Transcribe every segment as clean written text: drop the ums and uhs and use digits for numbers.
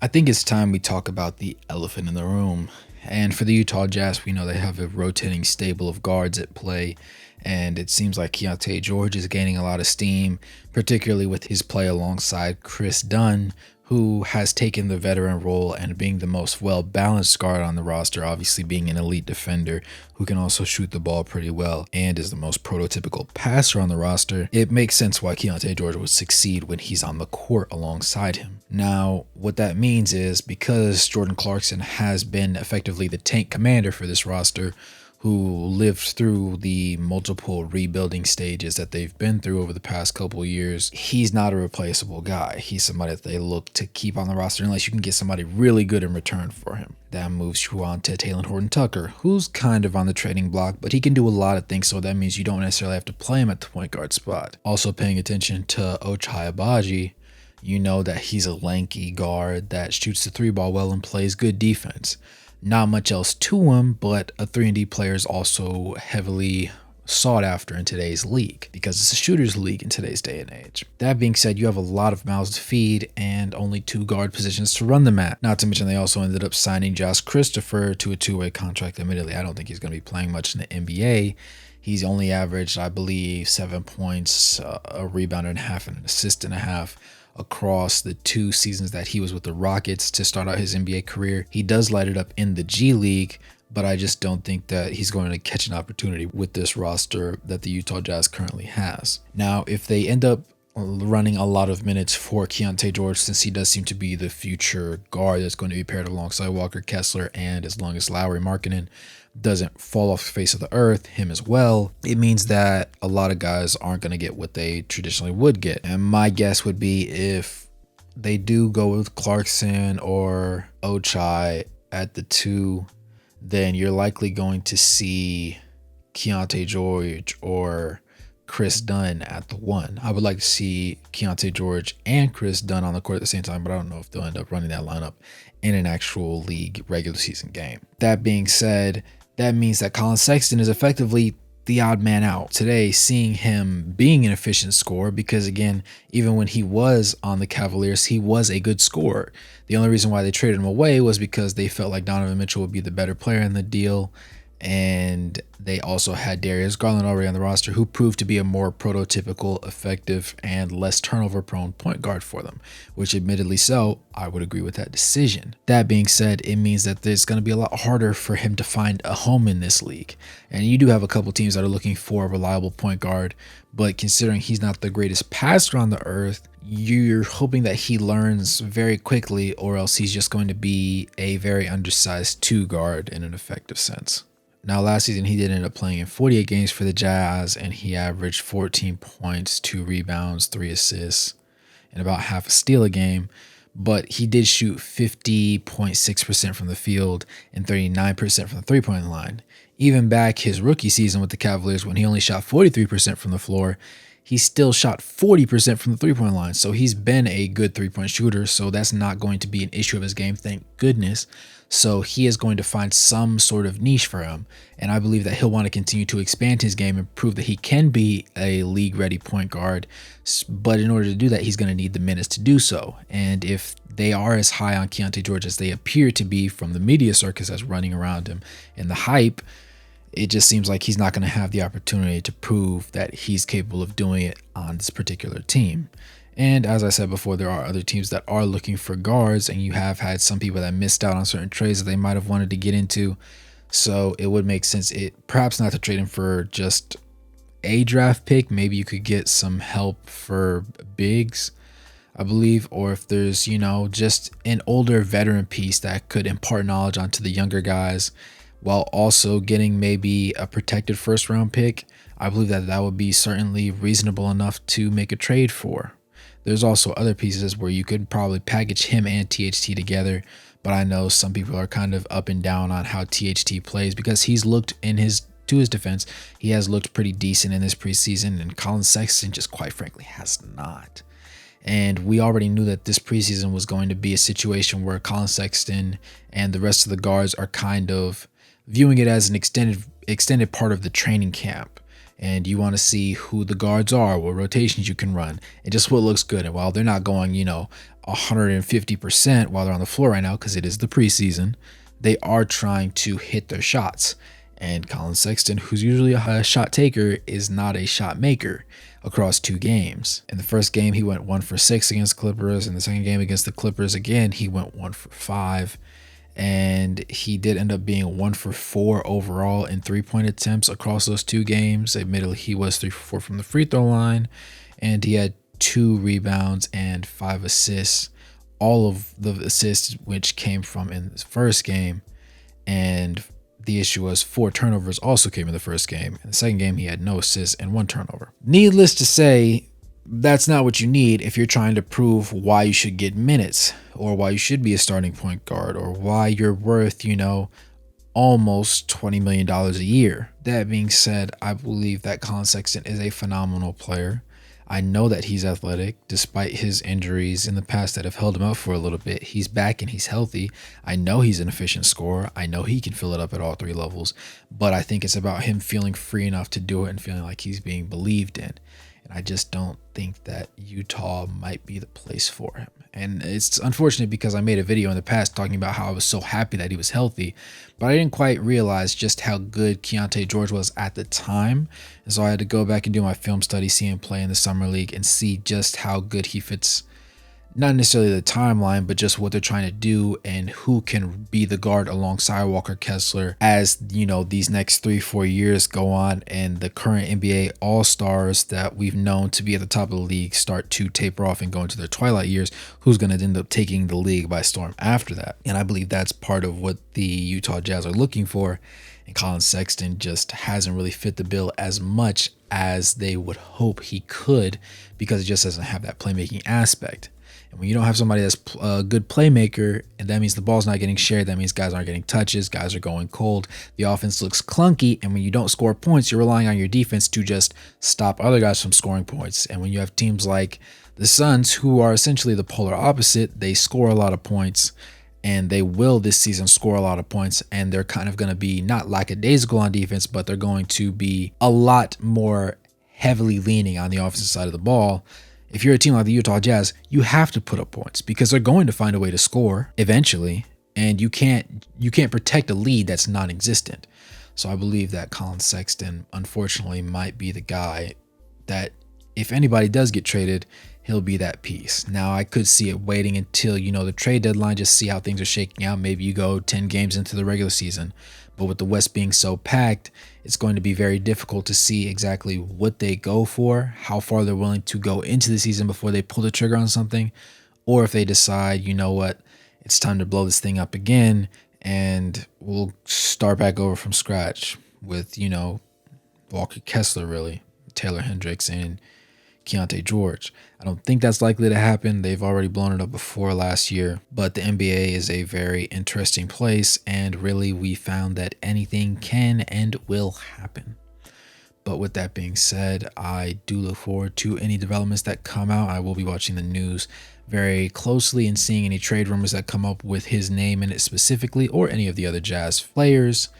I think it's time we talk about the elephant in the room. And for the Utah Jazz, we know they have a rotating stable of guards at play. And it seems like Keontae George is gaining a lot of steam, particularly with his play alongside Chris Dunn, who has taken the veteran role and being the most well-balanced guard on the roster, obviously being an elite defender who can also shoot the ball pretty well and is the most prototypical passer on the roster. It makes sense why Keontae George would succeed when he's on the court alongside him. Now, what that means is because Jordan Clarkson has been effectively the tank commander for this roster, who lived through the multiple rebuilding stages that they've been through over the past couple years, he's not a replaceable guy. He's somebody that they look to keep on the roster unless you can get somebody really good in return for him. That moves you on to Taylor Horton-Tucker, who's kind of on the trading block, but he can do a lot of things, so that means you don't necessarily have to play him at the point guard spot. Also paying attention to Ochai Agbaji, you know that he's a lanky guard that shoots the three ball well and plays good defense. Not much else to him, but a 3-and-D player is also heavily sought after in today's league because it's a shooter's league in today's day and age. That being said, you have a lot of mouths to feed and only 2 guard positions to run them at. Not to mention they also ended up signing Josh Christopher to a 2-way contract. Admittedly, I don't think he's going to be playing much in the NBA. He's only averaged, I believe, 7 points, a rebound and a half, and an assist and a half across the 2 seasons that he was with the Rockets to start out his NBA career. He does light it up in the G League, but I just don't think that he's going to catch an opportunity with this roster that the Utah Jazz currently has. Now, if they end up running a lot of minutes for Keontae George, since he does seem to be the future guard that's going to be paired alongside Walker Kessler, and as long as Lauri Markkanen doesn't fall off the face of the earth, him as well, it means that a lot of guys aren't going to get what they traditionally would get. And my guess would be if they do go with Clarkson or Ochai at the 2, then you're likely going to see Keontae George or Chris Dunn at the 1. I would like to see Keontae George and Chris Dunn on the court at the same time, but I don't know if they'll end up running that lineup in an actual league regular season game. That being said, that means that Collin Sexton is effectively the odd man out today, seeing him being an efficient scorer, because again, even when he was on the Cavaliers, he was a good scorer. The only reason why they traded him away was because they felt like Donovan Mitchell would be the better player in the deal, and they also had Darius Garland already on the roster, who proved to be a more prototypical, effective, and less turnover-prone point guard for them, which admittedly so, I would agree with that decision. That being said, it means that it's going to be a lot harder for him to find a home in this league. And you do have a couple teams that are looking for a reliable point guard, but considering he's not the greatest passer on the earth, you're hoping that he learns very quickly, or else he's just going to be a very undersized 2 guard in an effective sense. Now, last season, he did end up playing in 48 games for the Jazz, and he averaged 14 points, 2 rebounds, 3 assists, and about half a steal a game. But he did shoot 50.6% from the field and 39% from the three-point line. Even back his rookie season with the Cavaliers, when he only shot 43% from the floor, he still shot 40% from the three-point line. So he's been a good three-point shooter, so that's not going to be an issue of his game, thank goodness. So he is going to find some sort of niche for him, and I believe that he'll want to continue to expand his game and prove that he can be a league-ready point guard. But in order to do that, he's going to need the minutes to do so. And if they are as high on Keontae George as they appear to be from the media circus that's running around him and the hype, it just seems like he's not going to have the opportunity to prove that he's capable of doing it on this particular team. And as I said before, there are other teams that are looking for guards, and you have had some people that missed out on certain trades that they might have wanted to get into. So it would make sense, perhaps not to trade him for just a draft pick. Maybe you could get some help for bigs, I believe, or if there's, just an older veteran piece that could impart knowledge onto the younger guys, while also getting maybe a protected first-round pick. I believe that that would be certainly reasonable enough to make a trade for. There's also other pieces where you could probably package him and THT together, but I know some people are kind of up and down on how THT plays because he's looked to his defense, he has looked pretty decent in this preseason, and Collin Sexton just quite frankly has not. And we already knew that this preseason was going to be a situation where Collin Sexton and the rest of the guards are kind of viewing it as an extended part of the training camp. And you want to see who the guards are, what rotations you can run, and just what looks good. And while they're not going, 150% while they're on the floor right now, because it is the preseason, they are trying to hit their shots. And Collin Sexton, who's usually a shot taker, is not a shot maker across 2 games. In the first game, he went 1 for 6 against Clippers. In the second game against the Clippers, again, he went 1 for 5. And he did end up being 1 for 4 overall in 3-point attempts across those 2 games. Admittedly, he was 3 for 4 from the free throw line, and he had 2 rebounds and 5 assists. All of the assists which came from in the first game, and the issue was 4 turnovers also came in the first game. In the second game, he had no assists and 1 turnover. Needless to say, that's not what you need if you're trying to prove why you should get minutes, or why you should be a starting point guard, or why you're worth, almost $20 million a year. That being said, I believe that Collin Sexton is a phenomenal player. I know that he's athletic, despite his injuries in the past that have held him up for a little bit. He's back and he's healthy. I know he's an efficient scorer. I know he can fill it up at all 3 levels, but I think it's about him feeling free enough to do it and feeling like he's being believed in. And I just don't think that Utah might be the place for him. And it's unfortunate because I made a video in the past talking about how I was so happy that he was healthy, but I didn't quite realize just how good Keyonte George was at the time. And so I had to go back and do my film study, see him play in the summer league, and see just how good he fits, not necessarily the timeline, but just what they're trying to do and who can be the guard alongside Walker Kessler as, these next 3-4 years go on and the current NBA All-Stars that we've known to be at the top of the league start to taper off and go into their twilight years. Who's going to end up taking the league by storm after that? And I believe that's part of what the Utah Jazz are looking for. And Collin Sexton just hasn't really fit the bill as much as they would hope he could, because it just doesn't have that playmaking aspect. And when you don't have somebody that's a good playmaker, and that means the ball's not getting shared, that means guys aren't getting touches, guys are going cold, the offense looks clunky, and when you don't score points, you're relying on your defense to just stop other guys from scoring points. And when you have teams like the Suns, who are essentially the polar opposite, they score a lot of points, and they will this season score a lot of points, and they're kind of going to be not lackadaisical on defense, but they're going to be a lot more heavily leaning on the offensive side of the ball. If you're a team like the Utah Jazz, you have to put up points because they're going to find a way to score eventually, and you can't protect a lead that's non-existent. So I believe that Collin Sexton, unfortunately, might be the guy that, if anybody does get traded, he'll be that piece. Now, I could see it waiting until, the trade deadline, just see how things are shaking out. Maybe you go 10 games into the regular season. But with the West being so packed, it's going to be very difficult to see exactly what they go for, how far they're willing to go into the season before they pull the trigger on something, or if they decide, it's time to blow this thing up again, and we'll start back over from scratch with, Walker Kessler, really, Taylor Hendricks, and Keyonte George. I don't think that's likely to happen. They've already blown it up before last year, but the NBA is a very interesting place, and really we found that anything can and will happen. But with that being said, I do look forward to any developments that come out. I will be watching the news very closely and seeing any trade rumors that come up with his name in it specifically, or any of the other Jazz players.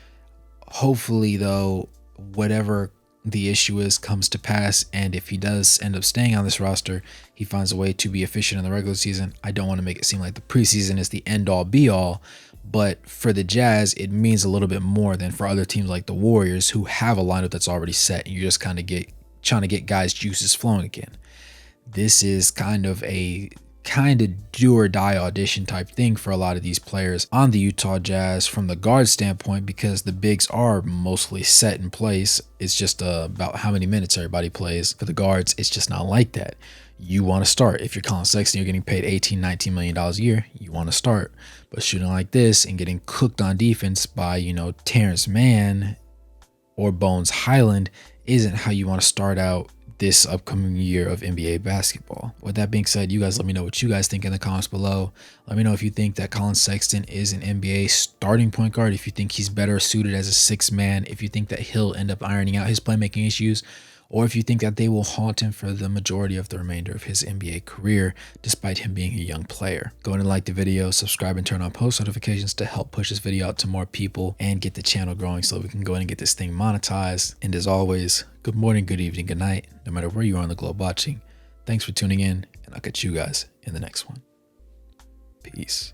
Hopefully, though, whatever the issue is comes to pass, and if he does end up staying on this roster, he finds a way to be efficient in the regular season. I don't want to make it seem like the preseason is the end-all be-all, but for the Jazz, it means a little bit more than for other teams like the Warriors, who have a lineup that's already set, and you're just trying to get guys' juices flowing again. This is kind of do or die audition type thing for a lot of these players on the Utah Jazz from the guard standpoint, because the bigs are mostly set in place. It's just about how many minutes everybody plays. For the guards, it's just not like that. You want to start. If you're Collin Sexton, you're getting paid $18-19 million a year, you want to start. But shooting like this and getting cooked on defense by, Terrence Mann or Bones Highland isn't how you want to start out this upcoming year of NBA basketball. With that being said, you guys let me know what you guys think in the comments below. Let me know if you think that Collin Sexton is an NBA starting point guard, if you think he's better suited as a 6-man, if you think that he'll end up ironing out his playmaking issues, or if you think that they will haunt him for the majority of the remainder of his NBA career, despite him being a young player. Go ahead and like the video, subscribe, and turn on post notifications to help push this video out to more people and get the channel growing so we can go ahead and get this thing monetized. And as always, good morning, good evening, good night, no matter where you are on the globe watching. Thanks for tuning in, and I'll catch you guys in the next one. Peace.